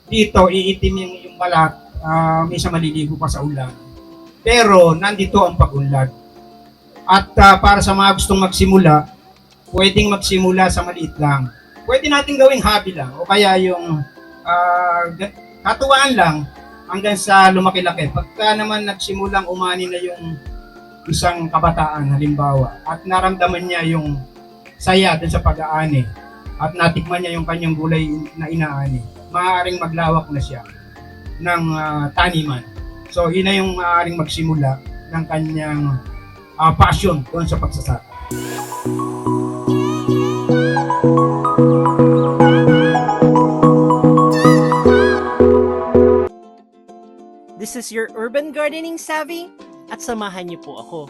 dito iitim yung balat, minsan maliligo pa sa ulan. Pero nandito ang pag-unlad. At para sa mga gustong magsimula, pwedeng magsimula sa maliit lang. Pwede natin gawing hobby lang o kaya yung katuwaan lang hanggang sa lumaki-laki. Pagka naman nagsimulang umani na yung isang kabataan halimbawa at naramdaman niya yung saya dun sa pag-aani at natikman niya yung kanyang gulay na inaani, maaaring maglawak na siya ng taniman. So, yun na yung maaaring magsimula ng kanyang passion doon sa pagsasaka. This is your Urban Gardening Savvy at samahan niyo po ako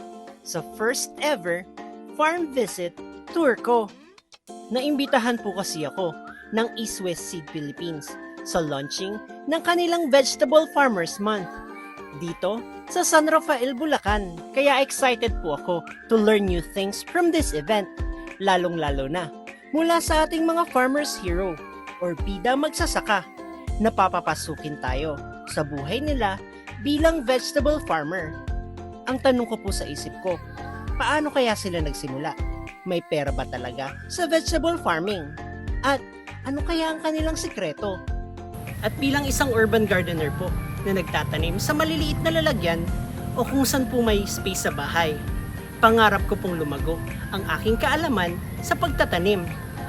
sa first ever farm visit tour ko. Naimbitahan po kasi ako ng East West Seed Philippines sa launching ng kanilang Vegetable Farmers Month dito sa San Rafael, Bulacan. Kaya excited po ako to learn new things from this event, lalong-lalo na mula sa ating mga farmers hero or bida magsasaka na papapasukin tayo sa buhay nila bilang vegetable farmer. Ang tanong ko po sa isip ko, paano kaya sila nagsimula? May pera ba talaga sa vegetable farming? At ano kaya ang kanilang sikreto? At bilang isang urban gardener po na nagtatanim sa maliliit na lalagyan o kung saan po may space sa bahay, pangarap ko pong lumago ang aking kaalaman sa pagtatanim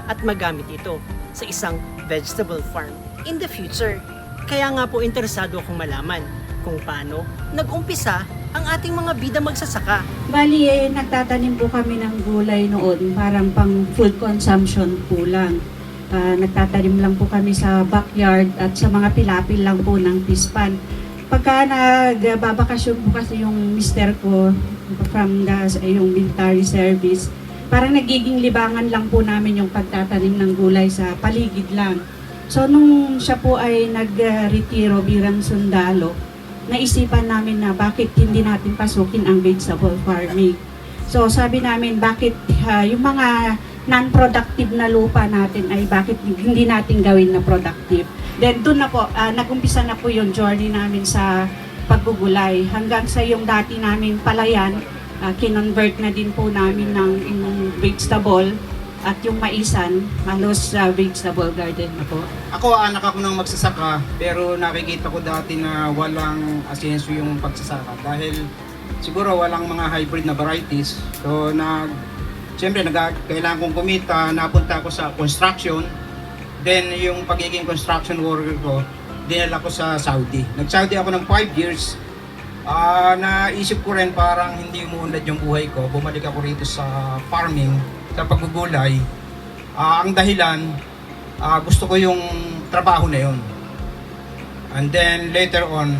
at magamit ito sa isang vegetable farm in the future. Kaya nga po interesado akong malaman kung paano nag-umpisa ang ating mga bida magsasaka. Bali, nagtatanim po kami ng gulay noon, parang pang food consumption po lang. Nagtatanim lang po kami sa backyard at sa mga pilapil lang po ng pispan. Pagka nagbabakasyon po kasi yung mister ko from yung military service, parang nagiging libangan lang po namin yung pagtatanim ng gulay sa paligid lang. So nung siya po ay nag-retiro bilang sundalo, naisipan namin na bakit hindi natin pasukin ang vegetable farming. So sabi namin bakit yung mga non-productive na lupa natin ay bakit hindi natin gawin na productive. Then doon na po, nag-umpisa na po yung journey namin sa paggugulay. Hanggang sa yung dati namin palayan, kinonvert na din po namin ng vegetable at yung maisan, halos vegetable garden na po. Ako, anak ako ng magsasaka, pero nakikita ko dati na walang asenso yung pagsasaka dahil siguro walang mga hybrid na varieties. So, siyempre, kailangan kong kumita, napunta ako sa construction. Then, yung pagiging construction worker ko, dinala ko sa Saudi. Nag-Saudi ako ng 5 years. Naisip ko rin parang hindi umuunlad yung buhay ko. Bumalik ako rito sa farming, sa paggugulay. Ang dahilan, gusto ko yung trabaho na yun. And then later on,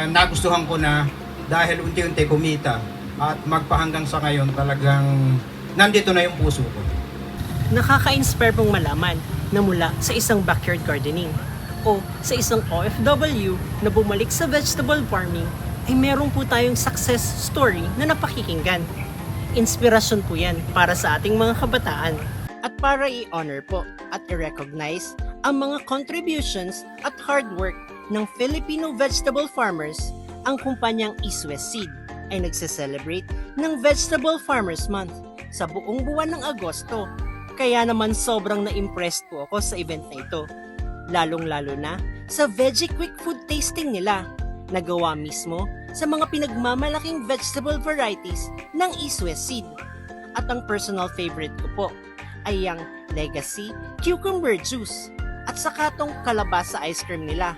nagustuhan ko na dahil unti-unti kumita at magpahanggang sa ngayon talagang nandito na yung puso ko. Nakaka-inspire pong malaman na mula sa isang backyard gardening o sa isang OFW na bumalik sa vegetable farming ay meron po tayong success story na napakikinggan. Inspirasyon po yan para sa ating mga kabataan. At para i-honor po at i-recognize ang mga contributions at hard work ng Filipino vegetable farmers, ang kumpanyang East West Seed ay nagse-celebrate ng Vegetable Farmers Month sa buong buwan ng Agosto. Kaya naman sobrang na-impressed po ako sa event na ito. Lalong-lalo na sa Veggie Quick Food Tasting nila, nagawa mismo sa mga pinagmamalaking vegetable varieties ng East West Seed. At ang personal favorite ko po ay ang Legacy Cucumber Juice at saka tong kalabasa ice cream nila.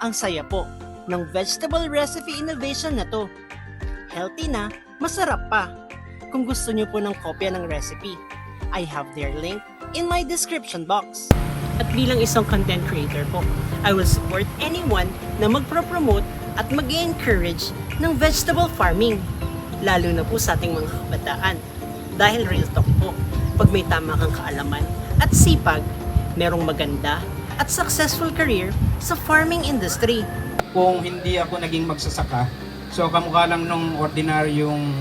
Ang saya po ng vegetable recipe innovation na to. Healthy na, masarap pa. Kung gusto niyo po ng kopya ng recipe, I have their link in my description box. At bilang isang content creator po, I will support anyone na magpro-promote at mag-encourage ng vegetable farming, lalo na po sa ating mga kabataan. Dahil real talk po, pag may tama kang kaalaman at sipag, merong maganda at successful career sa farming industry. Kung hindi ako naging magsasaka, so kamukha lang nung ordinaryong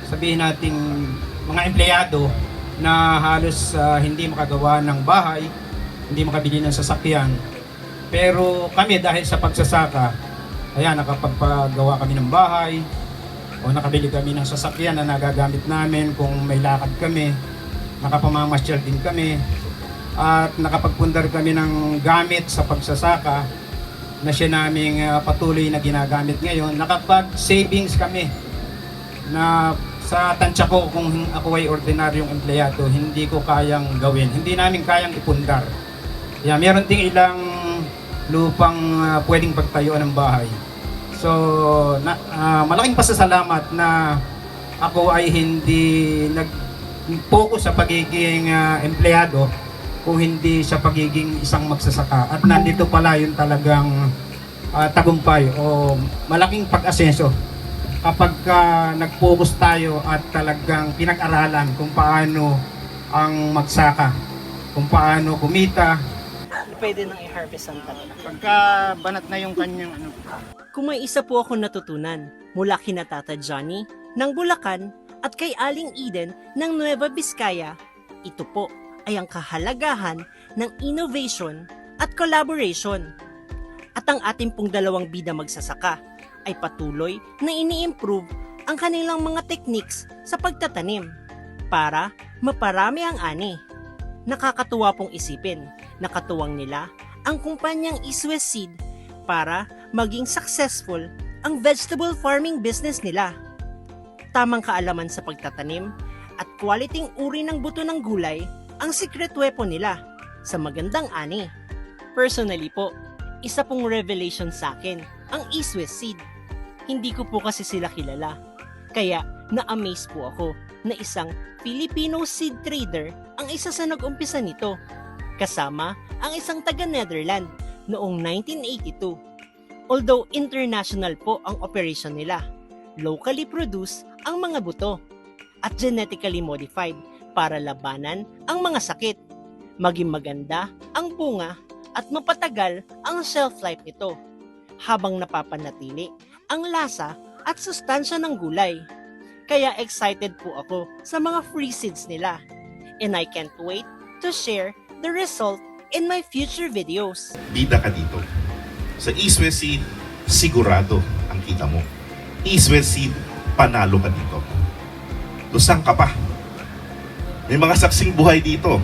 sabihin nating mga empleyado na halos hindi makagawa ng bahay, hindi makabili ng sasakyan. Pero kami dahil sa pagsasaka, ayan, nakapagpagawa kami ng bahay, o nakabili kami ng sasakyan na nagagamit namin kung may lakad kami, nakapamamasyal din kami, at nakapagpundar kami ng gamit sa pagsasaka na siya naming patuloy na ginagamit ngayon. Nakapag-savings kami na sa tansya ko, kung ako ay ordinaryong empleyado, hindi ko kayang gawin. Hindi namin kayang ipundar. Yeah, meron ding ilang lupang pwedeng pagtayuan ng bahay. So, malaking pasasalamat na ako ay hindi nag-focus sa pagiging empleyado, kung hindi sa pagiging isang magsasaka. At nandito pala yung talagang tagumpay o malaking pag-asenso kapag nag-focus tayo at talagang pinag-aralan kung paano ang magsaka, kung paano kumita. Pwede nang i-harvest ang talong. Pagka banat na yung kanyang Kung may isa po ako natutunan mula kina Tata Johnny ng Bulacan at kay Aling Eden ng Nueva Vizcaya, ito po ay ang kahalagahan ng innovation at collaboration. At ang ating pong dalawang bida magsasaka ay patuloy na ini-improve ang kanilang mga techniques sa pagtatanim para maparami ang ani. Nakakatuwa pong isipin na katuwang nila ang kumpanyang East West Seed para maging successful ang vegetable farming business nila. Tamang kaalaman sa pagtatanim at quality uri ng buto ng gulay ang secret weapon nila sa magandang ani. Personally po, isa pong revelation sa akin ang East West Seed. Hindi ko po kasi sila kilala. Kaya na-amaze po ako na isang Filipino seed trader ang isa sa nag-umpisa nito. Kasama ang isang taga-Netherland noong 1982. Although international po ang operation nila, locally produced ang mga buto at genetically modified para labanan ang mga sakit, maging maganda ang bunga at mapatagal ang shelf life nito habang napapanatili ang lasa at sustansya ng gulay. Kaya excited po ako sa mga free seeds nila and I can't wait to share the result in my future videos. Bida ka dito. Sa East West Seed, sigurado ang kita mo. East West Seed, panalo ka dito. Lusang ka pa. May mga saksing buhay dito.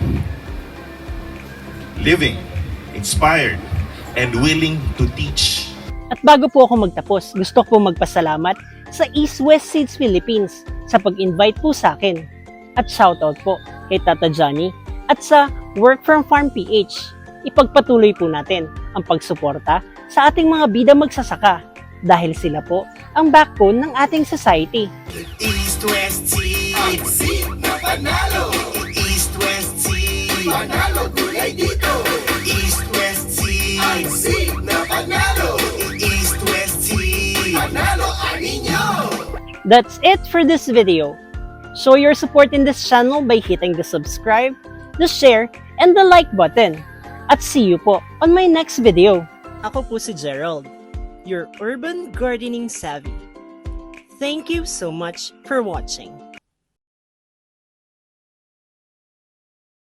Living, inspired, and willing to teach. At bago po ako magtapos, gusto ko magpasalamat sa East West Seeds Philippines sa pag-invite po sa akin. At shoutout po kay Tata Johnny at sa Work from Farm PH. Ipagpatuloy po natin ang pagsuporta sa ating mga bida magsasaka dahil sila po ang backbone ng ating society. East West Seed, seed na panalo. East West Seed, panalo gulay dito. East West Seed, seed na panalo. East West Seed, panalo ani nyo. That's it for this video. Show your support in this channel by hitting the subscribe, the share, and the like button. At see you po on my next video. Ako po si Gerald, your urban gardening savvy. Thank you so much for watching.